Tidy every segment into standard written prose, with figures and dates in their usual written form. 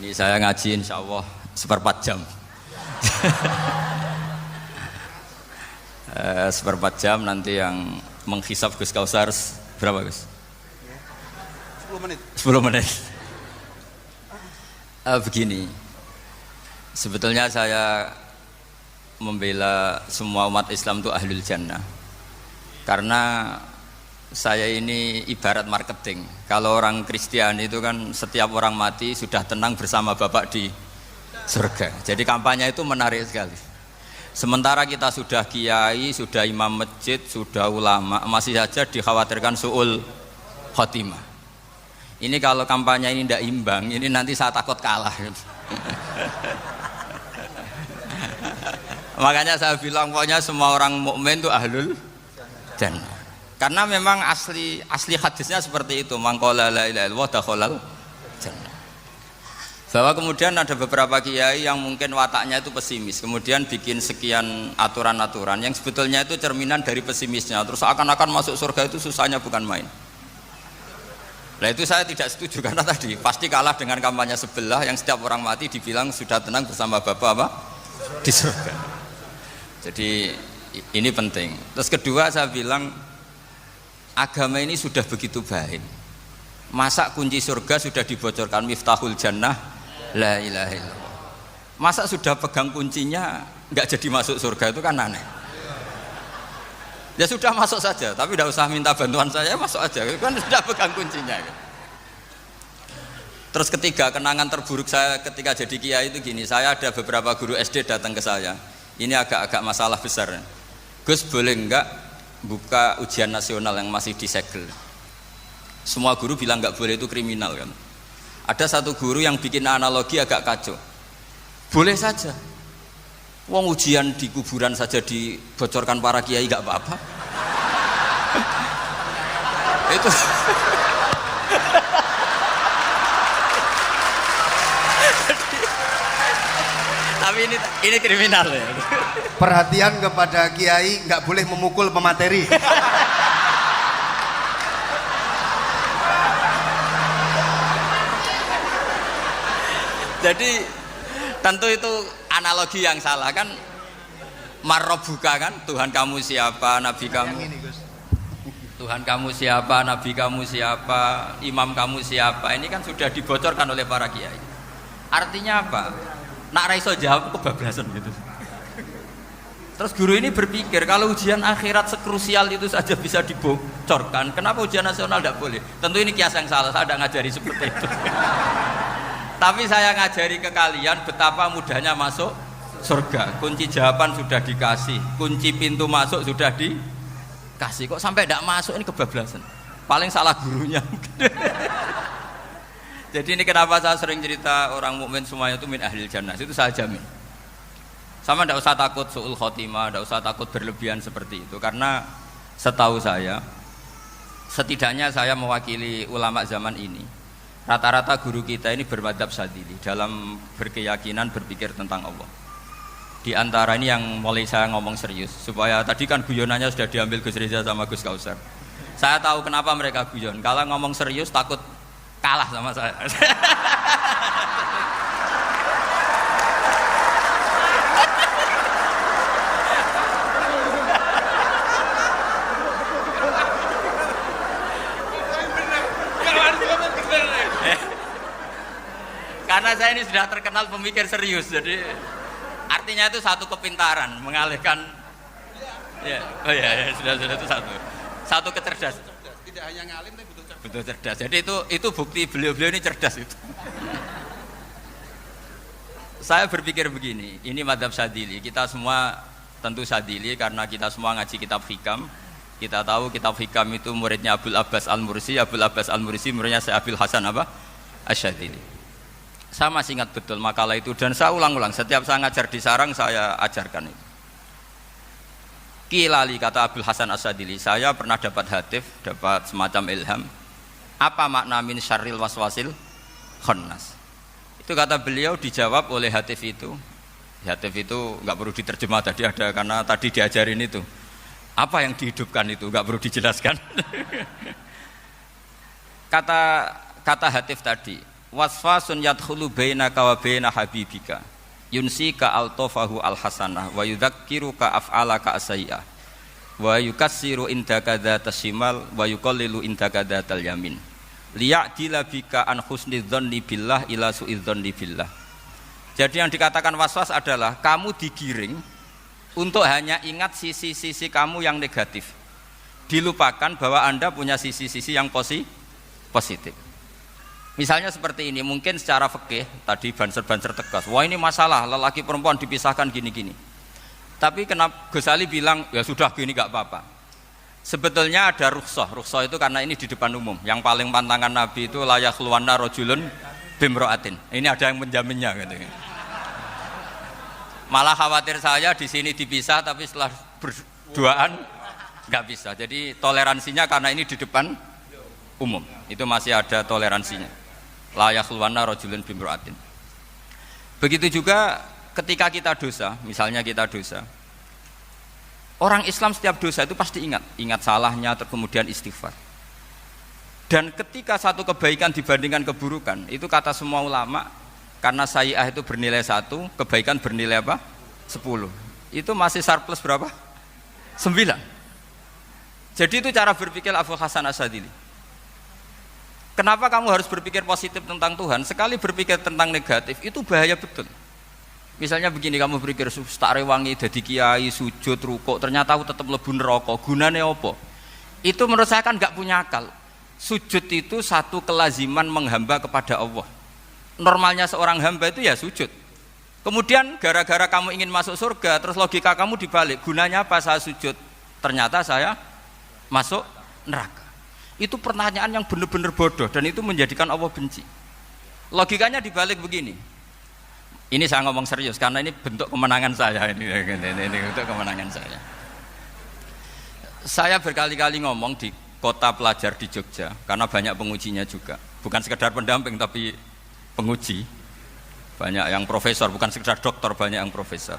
Ini saya ngaji insya Allah seperempat jam. Seperempat jam nanti yang menghisap Gus Kausar berapa Gus? 10 menit. 10 menit. Begini, sebetulnya saya membela semua umat Islam itu ahlul jannah. Karena saya ini ibarat marketing. Kalau orang Kristiani itu kan setiap orang mati sudah tenang bersama Bapak di surga. Jadi kampanye itu menarik sekali. Sementara kita sudah kiai, sudah imam masjid, sudah ulama, masih saja dikhawatirkan su'ul khotimah. Ini kalau kampanye ini tidak imbang, ini nanti saya takut kalah. Makanya saya bilang pokoknya semua orang mukmin itu ahlul jannah. Karena memang asli hadisnya seperti itu, man qala la ilaha illallah dakhalal jannah. Bahwa kemudian ada beberapa kiai yang mungkin wataknya itu pesimis, kemudian bikin sekian aturan-aturan yang sebetulnya itu cerminan dari pesimisnya. Terus akan-akan masuk surga itu susahnya bukan main. Nah itu saya tidak setuju karena tadi pasti kalah dengan kampanye sebelah yang setiap orang mati dibilang sudah tenang bersama Bapak apa? Di surga. Jadi ini penting. Terus kedua saya bilang agama ini sudah begitu baik. Masa kunci surga sudah dibocorkan miftahul jannah la ilaha illallah. Masa sudah pegang kuncinya nggak jadi masuk surga itu kan aneh. Ya sudah masuk saja, tapi tidak usah minta bantuan saya, masuk aja. Kan sudah pegang kuncinya. Terus ketiga, kenangan terburuk saya ketika jadi kiai itu gini, saya ada beberapa guru SD datang ke saya. Ini agak-agak masalah besar. Gus boleh enggak buka ujian nasional yang masih disegel? Semua guru bilang enggak boleh, itu kriminal kan. Ada satu guru yang bikin analogi agak kacau. Boleh saja. Wong ujian di kuburan saja dibocorkan para kiai enggak apa-apa. Itu tapi ini kriminal ya. Perhatian kepada kiai, nggak boleh memukul pemateri. Jadi tentu itu analogi yang salah kan. Marrobuka kan, Tuhan kamu siapa, Nabi kamu. Tuhan kamu siapa, Nabi kamu siapa, imam kamu siapa. Ini kan sudah dibocorkan oleh para kiai. Artinya apa? Nak raiso jawab kebablasan gitu. Terus guru ini berpikir kalau ujian akhirat sekrusial itu saja bisa dibocorkan, kenapa ujian nasional tidak boleh? Tentu ini kias yang salah, saya tidak ngajari seperti itu. Tapi saya ngajari ke kalian betapa mudahnya masuk surga. Kunci jawaban sudah dikasih, kunci pintu masuk sudah dikasih. Kok sampai tidak masuk, ini kebablasan. Paling salah gurunya. Jadi ini kenapa saya sering cerita orang mukmin semuanya itu min ahlil jannah, itu saya jamin. Sama tidak usah takut su'ul khotimah, tidak usah takut berlebihan seperti itu. Karena setahu saya, setidaknya saya mewakili ulama zaman ini, rata-rata guru kita ini bermadzhab Syadzili dalam berkeyakinan berpikir tentang Allah. Di antara ini yang mulai saya ngomong serius, supaya tadi kan guyonannya sudah diambil Gus Reza sama Gus Kausar. Saya tahu kenapa mereka guyon, kalau ngomong serius takut kalah sama saya. Karena saya ini sudah terkenal pemikir serius, jadi artinya itu satu kepintaran mengalihkan. Ya, oh ya, sudah itu satu kecerdasan. Tidak hanya ngalim tapi betul cerdas. Jadi itu bukti beliau ini cerdas itu. Saya berpikir begini, ini madzhab Syadzili. Kita semua tentu Syadzili karena kita semua ngaji kitab Hikam. Kita tahu kitab Hikam itu muridnya Abul Abbas Al-Mursi. Abul Abbas Al-Mursi muridnya Syekh Abil Hasan apa? Asy-Syadzili. Saya masih ingat betul makalah itu dan saya ulang-ulang. Setiap saya ngajar di sarang saya ajarkan itu. Kilali kata Abul Hasan Asy-Syadzili, saya pernah dapat hatif, dapat semacam ilham. Apa makna min syarril waswasil khannas? Itu kata beliau dijawab oleh hatif itu. Hatif itu nggak perlu diterjemah tadi ada karena tadi diajarin itu. Apa yang dihidupkan itu nggak perlu dijelaskan. Kata hatif tadi, wasfasun yadkhulu bainaka wa baina habibika yunsika altofahu alhasanah wa yudzakiruka af'alaka asyi'ah wa yukassiru indaka dzatas shimal wa yuqallilu indaka dzatal yamin liya'dila bika an husni dzanni billah ila su'idzanni billah. Jadi yang dikatakan waswas adalah kamu digiring untuk hanya ingat sisi-sisi kamu yang negatif, dilupakan bahwa Anda punya sisi-sisi yang positif. Misalnya seperti ini, mungkin secara fikih tadi banser-banser tegas, wah ini masalah lelaki perempuan dipisahkan gini-gini. Tapi kenapa Gus Ali bilang ya sudah gini gak apa-apa. Sebetulnya ada rukhsah itu karena ini di depan umum. Yang paling pantangan Nabi itu la yakhluwanna rajulun bimra'atin. Ini ada yang menjaminnya gitu. Malah khawatir saya di sini dipisah tapi setelah berduaan nggak bisa. Jadi toleransinya karena ini di depan umum itu masih ada toleransinya. La yakhluwanna rajulun bimra'atin. Begitu juga ketika kita dosa, misalnya kita dosa. Orang Islam setiap dosa itu pasti ingat salahnya, kemudian istighfar. Dan ketika satu kebaikan dibandingkan keburukan, itu kata semua ulama, karena sayyi'ah itu bernilai 1, kebaikan bernilai apa? 10. Itu masih surplus berapa? 9. Jadi itu cara berpikir Abu Hasan Asyadzili. Kenapa kamu harus berpikir positif tentang Tuhan? Sekali berpikir tentang negatif, itu bahaya betul. Misalnya begini, kamu berpikir tak rewangi dadi kiai, sujud, rukuk, ternyata aku tetap mlebu neraka. Gunane apa? Itu menurut saya kan enggak punya akal. Sujud itu satu kelaziman menghamba kepada Allah. Normalnya seorang hamba itu ya sujud. Kemudian gara-gara kamu ingin masuk surga, terus logika kamu dibalik. Gunanya apa saya sujud? Ternyata saya masuk neraka. Itu pertanyaan yang benar-benar bodoh dan itu menjadikan Allah benci. Logikanya dibalik begini. Ini saya ngomong serius karena ini bentuk kemenangan saya ini bentuk kemenangan saya. Saya berkali-kali ngomong di kota pelajar di Jogja karena banyak pengujinya juga. Bukan sekedar pendamping tapi penguji. Banyak yang profesor, bukan sekedar dokter, banyak yang profesor.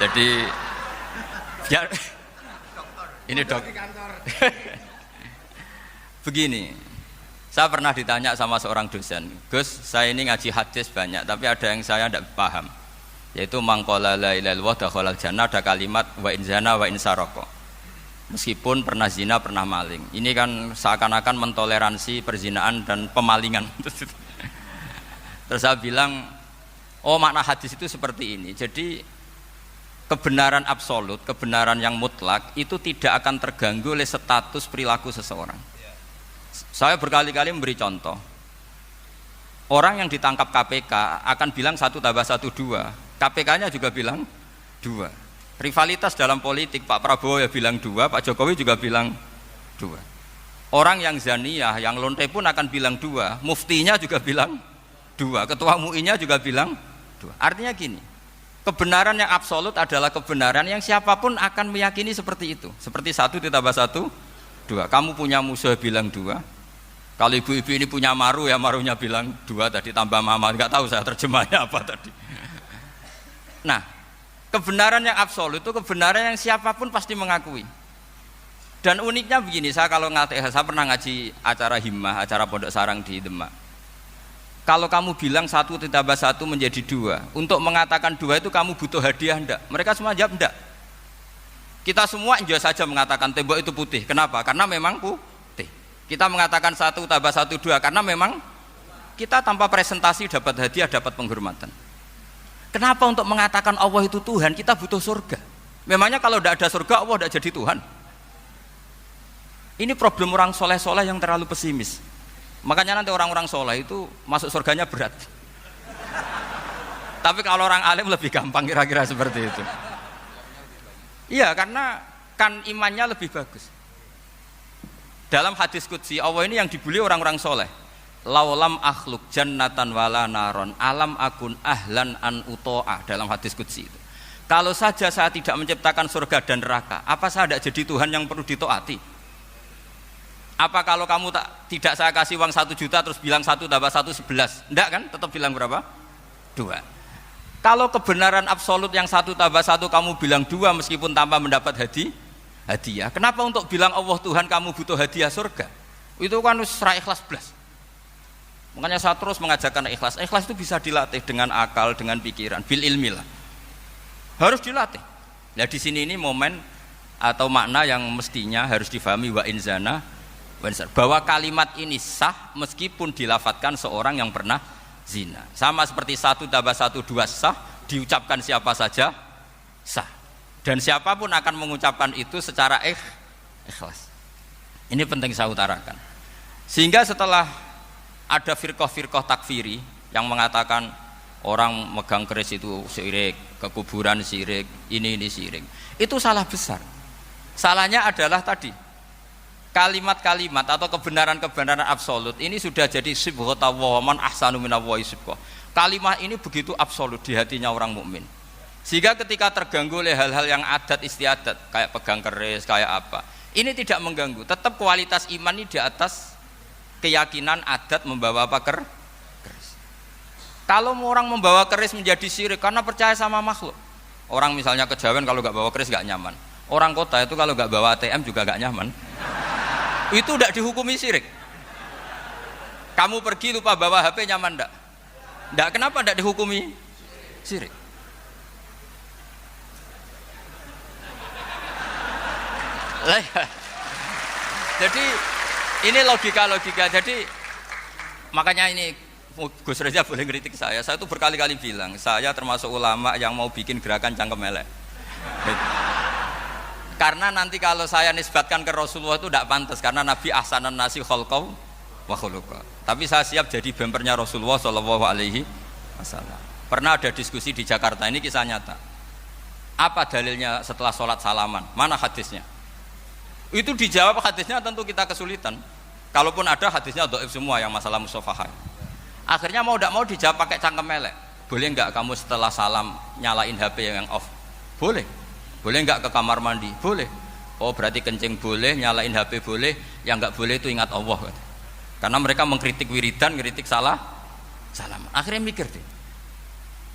Jadi biar ini dok. Begini, saya pernah ditanya sama seorang dosen, Gus, saya ini ngaji hadis banyak, tapi ada yang saya tidak paham, yaitu mangqala la ilaha illallah dakhalal jannah, ada kalimat wa in zana wa in saraka. Meskipun pernah zina, pernah maling. Ini kan seakan-akan mentoleransi perzinaan dan pemalingan. Terus saya bilang, oh makna hadis itu seperti ini. Jadi kebenaran absolut, kebenaran yang mutlak itu tidak akan terganggu oleh status perilaku seseorang. Saya berkali-kali memberi contoh. Orang yang ditangkap KPK akan bilang 1 + 1 2. KPK-nya juga bilang 2. Rivalitas dalam politik, Pak Prabowo ya bilang 2, Pak Jokowi juga bilang 2. Orang yang zaniyah, yang lonte pun akan bilang 2. Muftinya juga bilang 2. Ketua MUI-nya juga bilang 2. Artinya gini, kebenaran yang absolut adalah kebenaran yang siapapun akan meyakini seperti itu. Seperti 1 + 1 2. Kamu punya musuh bilang 2. Kalau ibu-ibu ini punya maru ya marunya bilang 2 tadi tambah mama. Enggak tahu saya terjemahnya apa tadi. Nah, kebenaran yang absolut itu kebenaran yang siapapun pasti mengakui. Dan uniknya begini, saya kalau saya pernah ngaji acara himmah, acara pondok sarang di Demak. Kalau kamu bilang 1 + 1 menjadi 2, untuk mengatakan 2 itu kamu butuh hadiah enggak? Mereka semua jawab enggak. Kita semua enggak saja mengatakan tembok itu putih. Kenapa? Karena memang putih. Kita mengatakan 1 + 1 2 karena memang kita tanpa presentasi dapat hadiah, dapat penghormatan. Kenapa untuk mengatakan Allah itu Tuhan kita butuh surga? Memangnya kalau tidak ada surga Allah tidak jadi Tuhan? Ini problem orang soleh-soleh yang terlalu pesimis. Makanya nanti orang-orang soleh itu masuk surganya berat. Tapi kalau orang alim lebih gampang kira-kira seperti itu. Iya, karena kan imannya lebih bagus. Dalam hadis qudsi Allah ini yang dibuli orang-orang soleh. Laulam akhluk jannatan wala naron alam akun ahlan an uto'ah, dalam hadis qudsi itu. Kalau saja saya tidak menciptakan surga dan neraka, apa saya tidak jadi Tuhan yang perlu ditaati? Apa kalau kamu tidak saya kasih uang 1 juta terus bilang 1 + 1 11? Enggak kan? Tetap bilang berapa? 2. Kalau kebenaran absolut yang 1 + 1 kamu bilang 2 meskipun tanpa mendapat hadiah. Kenapa untuk bilang Allah Tuhan kamu butuh hadiah surga? Itu kan serai ikhlas belas. Makanya saya terus mengajarkan ikhlas. Ikhlas itu bisa dilatih dengan akal, dengan pikiran, bil ilmi lah. Harus dilatih. Nah di sini ini momen atau makna yang mestinya harus difahami wa inzana bahwa kalimat ini sah meskipun dilafatkan seorang yang pernah zina. Sama seperti 1 tambah 1 2 sah, diucapkan siapa saja sah. Dan siapapun akan mengucapkan itu secara ikhlas. Ini penting saya utarakan. Sehingga setelah ada firqah-firqah takfiri yang mengatakan orang megang keris itu syirik, ke kuburan syirik, ini syirik. Itu salah besar. Salahnya adalah tadi kalimat-kalimat atau kebenaran-kebenaran absolut ini sudah jadi sibghatullah man ahsanu minallahi sibghah. Kalimat ini begitu absolut di hatinya orang mukmin. Sehingga ketika terganggu oleh hal-hal yang adat istiadat kayak pegang keris, kayak apa, ini tidak mengganggu. Tetap kualitas iman ini di atas keyakinan adat membawa apa keris. Kalau orang membawa keris menjadi syirik karena percaya sama makhluk. Orang misalnya kejawen kalau nggak bawa keris nggak nyaman. Orang kota itu kalau nggak bawa ATM juga nggak nyaman. Itu tidak dihukumi syirik. Kamu pergi lupa bawa HP nyaman ndak? Ndak, kenapa ndak dihukumi syirik? Jadi ini logika. Jadi makanya ini Gus Reza boleh kritik saya itu berkali-kali bilang saya termasuk ulama yang mau bikin gerakan cangkem elek. Karena nanti kalau saya nisbatkan ke Rasulullah itu tidak pantas karena Nabi ahsanan nasi khalqau wa khuluqa. Tapi saya siap jadi bempernya Rasulullah sallallahu alaihi wasallam. Pernah ada diskusi di Jakarta, ini kisah nyata. Apa dalilnya setelah sholat salaman? Mana hadisnya? Itu dijawab hadisnya tentu kita kesulitan. Kalaupun ada hadisnya dhaif semua yang masalah musafahah. Akhirnya mau tidak mau dijawab pakai cangkem elek. Boleh enggak kamu setelah salam nyalain HP yang off? Boleh. Boleh enggak ke kamar mandi? Boleh. Oh berarti kencing boleh, nyalain HP boleh, yang enggak boleh itu ingat Allah. Karena mereka mengkritik wiridan, kritik salah salam. Akhirnya mikir deh.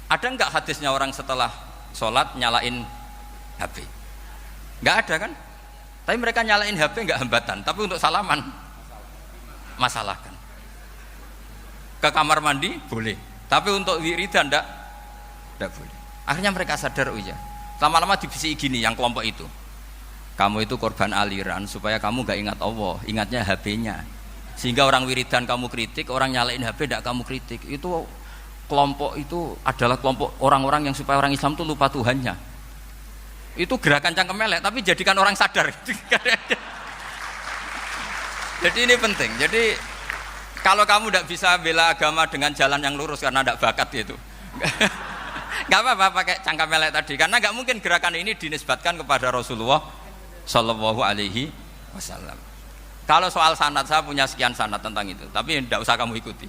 Ada enggak hadisnya orang setelah sholat nyalain HP? Enggak ada kan? Tapi mereka nyalain HP enggak hambatan, tapi untuk salaman masalahkan. Ke kamar mandi boleh, tapi untuk wiridan enggak boleh. Akhirnya mereka sadar, oh iya. Lama-lama dibisiki gini yang kelompok itu. Kamu itu korban aliran supaya kamu enggak ingat Allah, ingatnya HP-nya. Sehingga orang wiridan kamu kritik, orang nyalain HP enggak kamu kritik. Itu kelompok itu adalah kelompok orang-orang yang supaya orang Islam itu lupa Tuhannya. Itu gerakan cangkem elek tapi jadikan orang sadar. Jadi ini penting. Jadi kalau kamu tidak bisa bela agama dengan jalan yang lurus karena tidak bakat gitu, nggak apa-apa pakai cangkem elek tadi karena nggak mungkin gerakan ini dinisbatkan kepada Rasulullah Shallallahu Alaihi Wasallam. Kalau soal sanad saya punya sekian sanad tentang itu, tapi tidak usah kamu ikuti.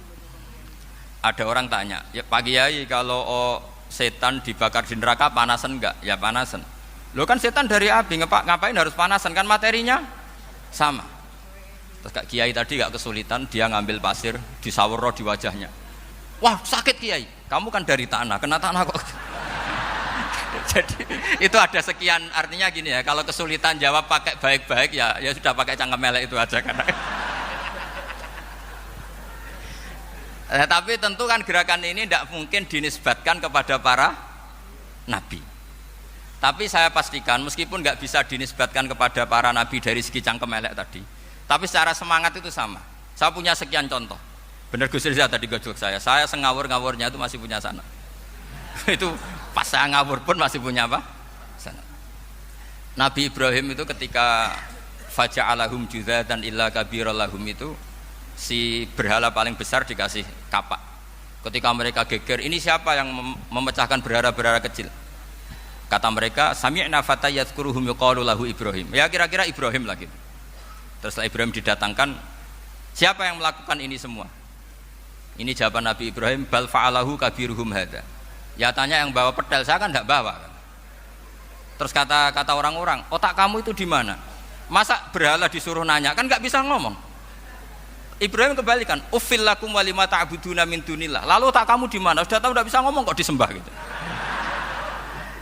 Ada orang tanya, ya Pak Kiai kalau setan dibakar di neraka panasan enggak? Ya panasan. Lo kan setan dari api, ngapain harus panasan? Kan materinya sama. Terus Kak Kiai tadi gak kesulitan, dia ngambil pasir, disawur di wajahnya. Wah sakit Kiai, kamu kan dari tanah, kena tanah kok. Jadi itu ada sekian, artinya gini ya, kalau kesulitan jawab pakai baik-baik ya sudah pakai cangkem elek itu aja kan. Tapi tentu kan gerakan ini tidak mungkin dinisbatkan kepada para nabi. Tapi saya pastikan meskipun nggak bisa dinisbatkan kepada para nabi dari segi cangkem elek tadi, tapi secara semangat itu sama. Saya punya sekian contoh. Benar Gus Riza tadi gojok saya sengawur-ngawurnya itu masih punya sanad. Itu pas saya ngawur pun masih punya apa? Sanad. Nabi Ibrahim itu ketika faja'alahum juzatan illa kabirallahum itu si berhala paling besar dikasih kapak. Ketika mereka geger, ini siapa yang memecahkan berhala-berhala kecil? Kata mereka, sami'na fata yadhkuruhum yuqalu lahu Ibrahim. Ya kira-kira Ibrahim lagi. Terus setelah Ibrahim didatangkan, siapa yang melakukan ini semua? Ini jawaban Nabi Ibrahim, bal fa'alahu kabiruhum hadza. Ya tanya yang bawa pedal, saya kan enggak bawa. Terus kata orang-orang, otak kamu itu di mana? Masa berhala disuruh nanya, kan enggak bisa ngomong. Ibrahim kembalikan, uffil lakum walima ta'buduna min dunillah. Lalu otak kamu di mana? Sudah tahu enggak bisa ngomong kok disembah gitu.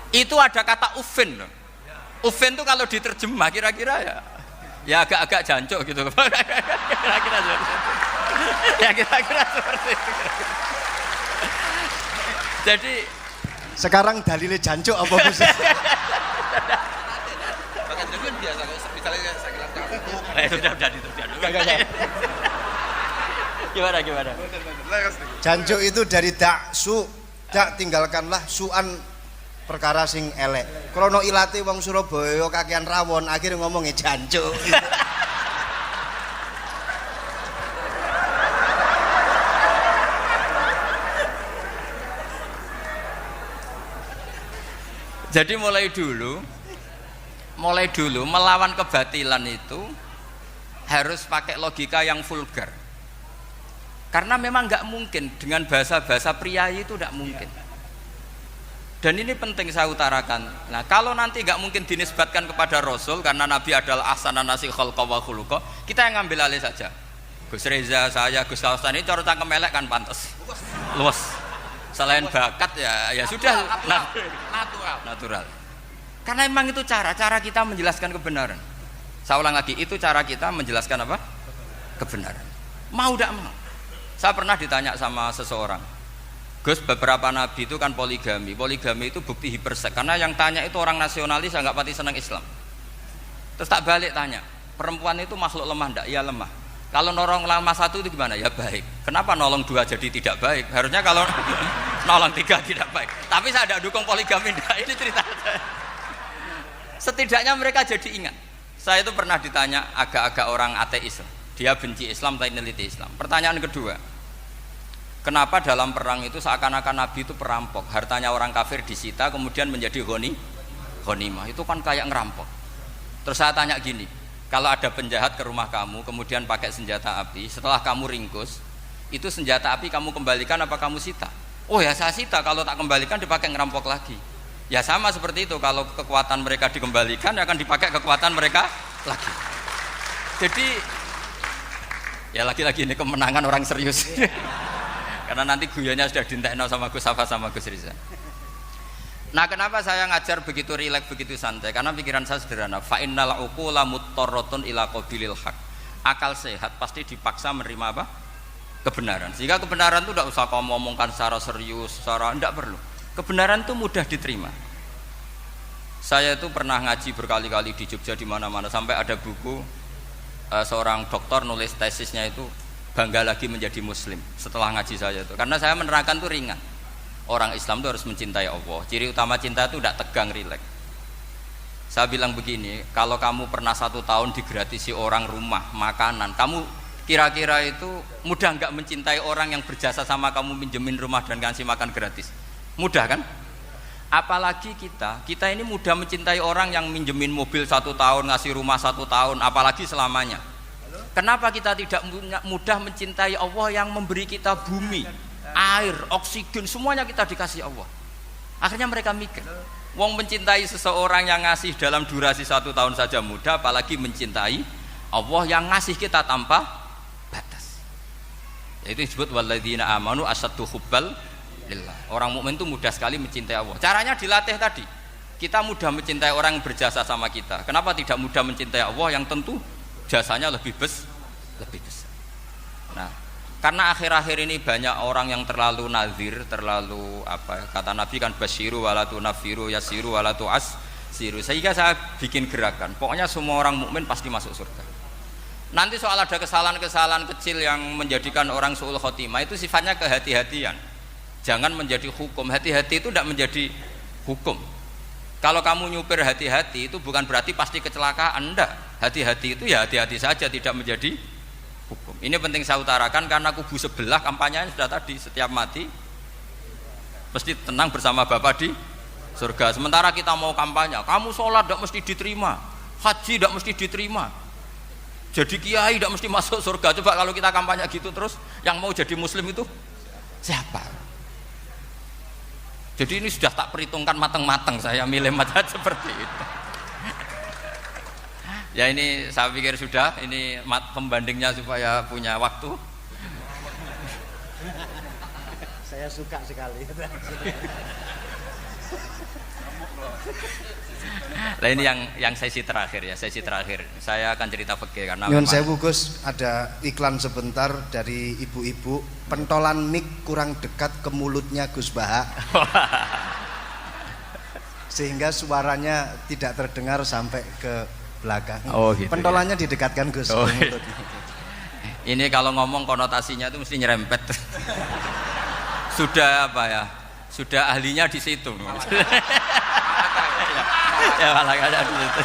Itu ada kata ufin loh. Ufin itu kalau diterjemah kira-kira ya agak-agak jancuk gitu. Kira-kira Ya kira-kira seperti itu. Jadi Sekarang dalile jancuk apa Gus? Bahkan jangan biasa kalau misalnya saya bilang sudah enggak. Gimana? Jancuk itu dari daksu, dak tinggalkanlah suan perkara sing elek. Krono ilate wong Surabaya kakean rawon, akhirnya ngomongnya jancuk. Jadi mulai dulu melawan kebatilan itu harus pakai logika yang vulgar. Karena memang nggak mungkin dengan bahasa-bahasa priayi itu nggak mungkin. Dan ini penting saya utarakan. Nah, kalau nanti nggak mungkin dinisbatkan kepada Rasul karena Nabi adalah ahsanan nasi khalqa wa khuluqa, kita yang ngambil alih saja. Gus Reza, saya, Gus Kawasan ini cara cangkem elek kan pantas. Luas. Selain bakat ya sudah natural. Karena memang itu cara kita menjelaskan kebenaran. Saya ulang lagi, itu cara kita menjelaskan apa? Kebenaran. Mau tidak mau. Saya pernah ditanya sama seseorang, Gus, beberapa nabi itu kan poligami. Poligami itu bukti hipersek. Karena yang tanya itu orang nasionalis yang nggak pati senang Islam. Terus tak balik tanya, perempuan itu makhluk lemah enggak? Iya lemah. Kalau nolong lama satu itu gimana? Ya baik. Kenapa nolong dua jadi tidak baik? Harusnya kalau nolong tiga tidak baik. Tapi saya tidak dukung poligami. Nah, ini cerita saya. Setidaknya mereka jadi ingat. Saya itu pernah ditanya agak-agak orang ateis. Dia benci Islam tapi meneliti Islam. Pertanyaan kedua, kenapa dalam perang itu seakan-akan Nabi itu perampok? Hartanya orang kafir disita kemudian menjadi ghanimah. Itu kan kayak ngerampok. Terus saya tanya gini, kalau ada penjahat ke rumah kamu kemudian pakai senjata api, setelah kamu ringkus, itu senjata api kamu kembalikan apa kamu sita? Oh ya saya sita, kalau tak kembalikan dipakai ngerampok lagi. Ya sama seperti itu, kalau kekuatan mereka dikembalikan akan dipakai kekuatan mereka lagi. Jadi ya lagi-lagi ini kemenangan orang serius. Karena nanti guyonnya sudah dintekno sama Gus Safa sama Gus Riza. Nah, kenapa saya ngajar begitu rileks, begitu santai? Karena pikiran saya sederhana. Fa innal uqula muttarratun ila qabilil haq. Akal sehat pasti dipaksa menerima apa? Kebenaran. Sehingga kebenaran itu tidak usah kamu ngomongkan secara serius, secara tidak perlu. Kebenaran itu mudah diterima. Saya itu pernah ngaji berkali-kali di Jogja di mana-mana sampai ada buku seorang dokter nulis tesisnya itu bangga lagi menjadi muslim setelah ngaji saya itu. Karena saya menerangkan itu ringan. Orang Islam itu harus mencintai Allah. Ciri utama cinta itu tidak tegang, rileks. Saya bilang begini, kalau kamu pernah 1 tahun digratisi orang rumah, makanan, kamu kira-kira itu mudah nggak mencintai orang yang berjasa sama kamu minjemin rumah dan kasih makan gratis? Mudah kan? Apalagi kita ini mudah mencintai orang yang minjemin mobil 1 tahun, ngasih rumah 1 tahun, apalagi selamanya. Kenapa kita tidak mudah mencintai Allah yang memberi kita bumi, air, oksigen, semuanya kita dikasih Allah? Akhirnya mereka mikir, wong mencintai seseorang yang ngasih dalam durasi 1 tahun saja mudah, apalagi mencintai Allah yang ngasih kita tanpa batas. Itu disebut walladzina amanu asaddu hubbal lillah. Orang mukmin itu mudah sekali mencintai Allah. Caranya dilatih tadi. Kita mudah mencintai orang yang berjasa sama kita. Kenapa tidak mudah mencintai Allah yang tentu jasanya lebih besar? Nah, karena akhir-akhir ini banyak orang yang terlalu nazir, terlalu kata Nabi kan basyiru walatu nafiru yasiru walatu asiru. Sehingga saya bikin gerakan. Pokoknya semua orang mukmin pasti masuk surga. Nanti soal ada kesalahan-kesalahan kecil yang menjadikan orang su'ul khotimah itu sifatnya kehati-hatian. Jangan menjadi hukum. Hati-hati itu tidak menjadi hukum. Kalau kamu nyupir hati-hati itu bukan berarti pasti kecelakaan, enggak. Hati-hati itu ya hati-hati saja, tidak menjadi hukum. Ini penting saya utarakan karena kubu sebelah kampanyenya sudah tadi, setiap mati mesti tenang bersama Bapak di surga. Sementara kita mau kampanye, kamu sholat tidak mesti diterima, haji tidak mesti diterima, jadi kiai tidak mesti masuk surga. Coba kalau kita kampanye gitu terus, yang mau jadi muslim itu siapa? Jadi ini sudah tak perhitungkan matang-matang, saya milih macam seperti itu. Ya ini saya pikir sudah, ini pembandingnya supaya punya waktu. Saya suka sekali. Nah ini yang sesi terakhir ya, sesi terakhir. Saya akan cerita fikih karena Nyun sewu Gus, ada iklan sebentar dari ibu-ibu, pentolan mic kurang dekat ke mulutnya Gus Baha. Sehingga suaranya tidak terdengar sampai ke belakang. Oh, gitu, pentolannya didekatkan Gus oh, ke mulut. Ini kalau ngomong konotasinya itu mesti nyerempet. Sudah apa ya? Sudah ahlinya di situ. Ya malah ada di situ.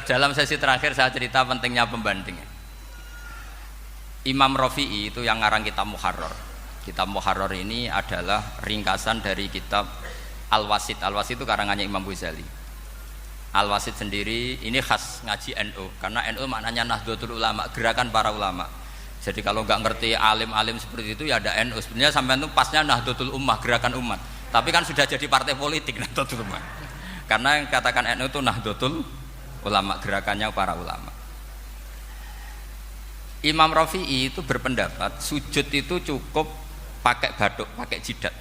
Dalam sesi terakhir saya cerita pentingnya pembanding. Imam Rafi'i itu yang ngarang kitab Muharrar. Kitab Muharrar ini adalah ringkasan dari kitab Al-Wasit. Al-Wasit itu karangannya Imam Ghazali. Al-Wasit sendiri ini khas ngaji NU karena NU maknanya Nahdlatul Ulama, gerakan para ulama. Jadi kalau nggak ngerti alim-alim seperti itu ya ada NU. Sebenarnya sampai itu pasnya Nahdlatul Ummah, gerakan umat. Tapi kan sudah jadi partai politik Nahdlatul Ummah. Karena yang katakan NU itu Nahdlatul Ulama, gerakannya para ulama. Imam Rafi'i itu berpendapat sujud itu cukup pakai batuk, pakai jidat.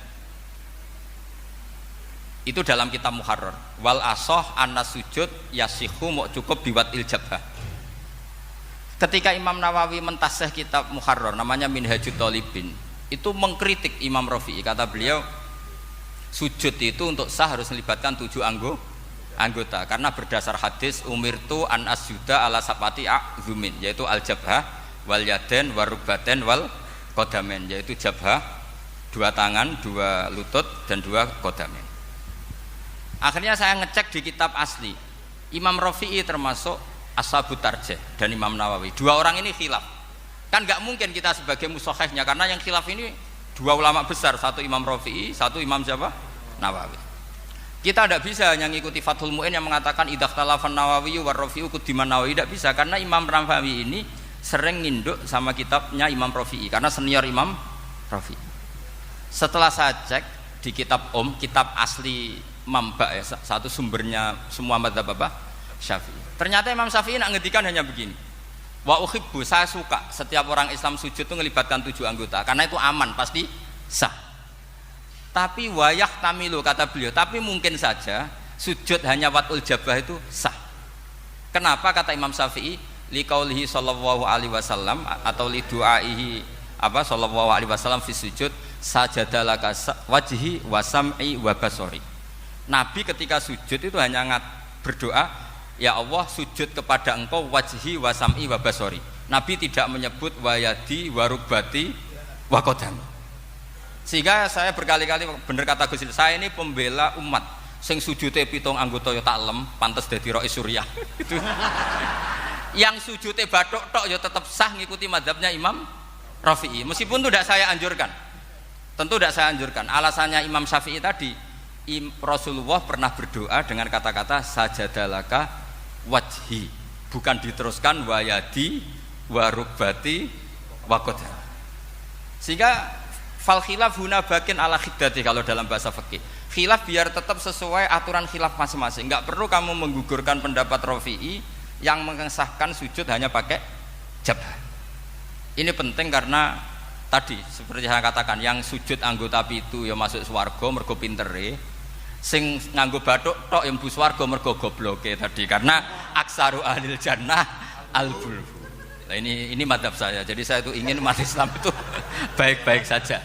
Itu dalam kitab Muharrar. Wal asoh anna sujud yasihu mau cukup biwatil jabhah. Ketika Imam Nawawi mentasih kitab Muharrar namanya Minhajut Thalibin, itu mengkritik Imam Rafi'i. Kata beliau sujud itu untuk sah harus melibatkan 7 anggota karena berdasar hadis umirtu an asjuda ala sapati a'zumin, yaitu al jabhah wal yaden warubaten wal kodamen, yaitu jabhah 2 tangan, 2 lutut dan 2 kodamen. Akhirnya saya ngecek di kitab asli Imam Rafi'i termasuk Ashabut Tarjih dan Imam Nawawi, 2 orang ini khilaf. Kan nggak mungkin kita sebagai mushahihnya karena yang khilaf ini 2 ulama besar, satu Imam Rafi'i, satu Imam siapa? Nawawi. Kita tidak bisa hanya ngikuti Fathul Mu'in yang mengatakan idza khtalafan Nawawi war Rafi'u qudiman Nawawi, tidak bisa karena Imam Nawawi ini sering nginduk sama kitabnya Imam Rafi'i karena senior Imam Rafi'i. Setelah saya cek di kitab kitab asli Mamba ya, satu sumbernya semua madzhab apa? Syafi'i. Ternyata Imam Syafi'i nak ngedikan hanya begini. Wa uhibbu, saya suka setiap orang Islam sujud itu melibatkan 7 anggota karena itu aman, pasti sah. Tapi wayah tamilu kata beliau, tapi mungkin saja sujud hanya watul jabah itu sah. Kenapa kata Imam Syafi'i? Liqaulihi sallallahu alaihi wasallam atau li du'aihi apa sallallahu alaihi wasallam fi sujud sajadalaka wajhi wa sam'i wa basori. Nabi ketika sujud itu hanya berdoa, ya Allah sujud kepada engkau wajhi wa sam'i wa basori. Nabi tidak menyebut wayadi wa rukbati wa qadami. Sehingga saya berkali-kali bener kata Gus, saya ini pembela umat sing sujute 7 anggota ya taklem pantes dadi Rais Suriah. Itu yang sujute bathuk tok ya tetap sah ngikuti mazhabnya Imam Rafi'i. Meskipun itu tidak saya anjurkan. Tentu tidak saya anjurkan. Alasannya Imam Syafi'i tadi, Rasulullah pernah berdoa dengan kata-kata sajadalaka wajhi, bukan diteruskan wayadi warubati wakoda. Sehingga fal khilaf huna bakin ala khiddati kalau dalam bahasa fikih. Khilaf biar tetap sesuai aturan khilaf masing-masing. Enggak perlu kamu menggugurkan pendapat Rafi'i yang mengesahkan sujud hanya pakai jabhah. Ini penting karena tadi seperti saya katakan, yang sujud anggota pitu ya masuk swarga mergo pintere, sing nganggo bathuk tok yang mlebu swarga mergo gobloke tadi, karena aksaru ahlil jannah al-bulbu. Nah, ini madhab saya. Jadi saya itu ingin umat Islam itu baik-baik saja.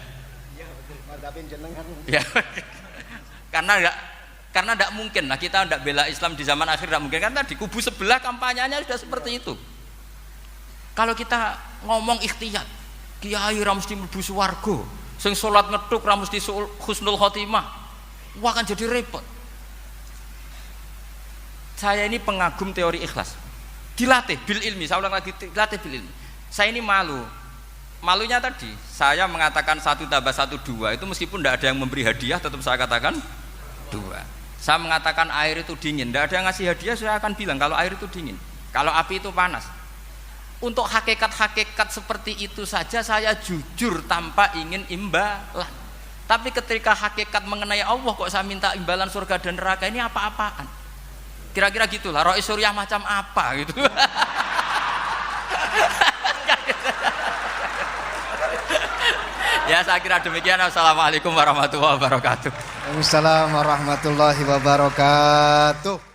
Iya betul, madhabin jenengan. Ya. Karena tidak mungkin lah kita tidak bela Islam di zaman akhir, tidak mungkin kan tadi kubu sebelah kampanyenya sudah seperti itu. Kalau kita ngomong ikhtiyat, kiai ra mesti mlebu swarga, sing salat ngethuk ra mesti husnul khotimah, wah kan jadi repot. Saya ini pengagum teori ikhlas, dilatih bil ilmi, saya ulang lagi, dilatih bil ilmi. Saya ini malunya tadi saya mengatakan 1 tambah 1 2 itu meskipun tidak ada yang memberi hadiah tetap saya katakan 2. Saya mengatakan air itu dingin, tidak ada yang ngasih hadiah, saya akan bilang kalau air itu dingin, kalau api itu panas. Untuk hakikat-hakikat seperti itu saja saya jujur tanpa ingin imbalan. Tapi ketika hakikat mengenai Allah kok saya minta imbalan surga dan neraka, ini apa-apaan? Kira-kira gitulah, Rais Suriah macam apa gitu. Ya saya kira demikian. Assalamualaikum warahmatullahi wabarakatuh. Waalaikumsalam warahmatullahi wabarakatuh.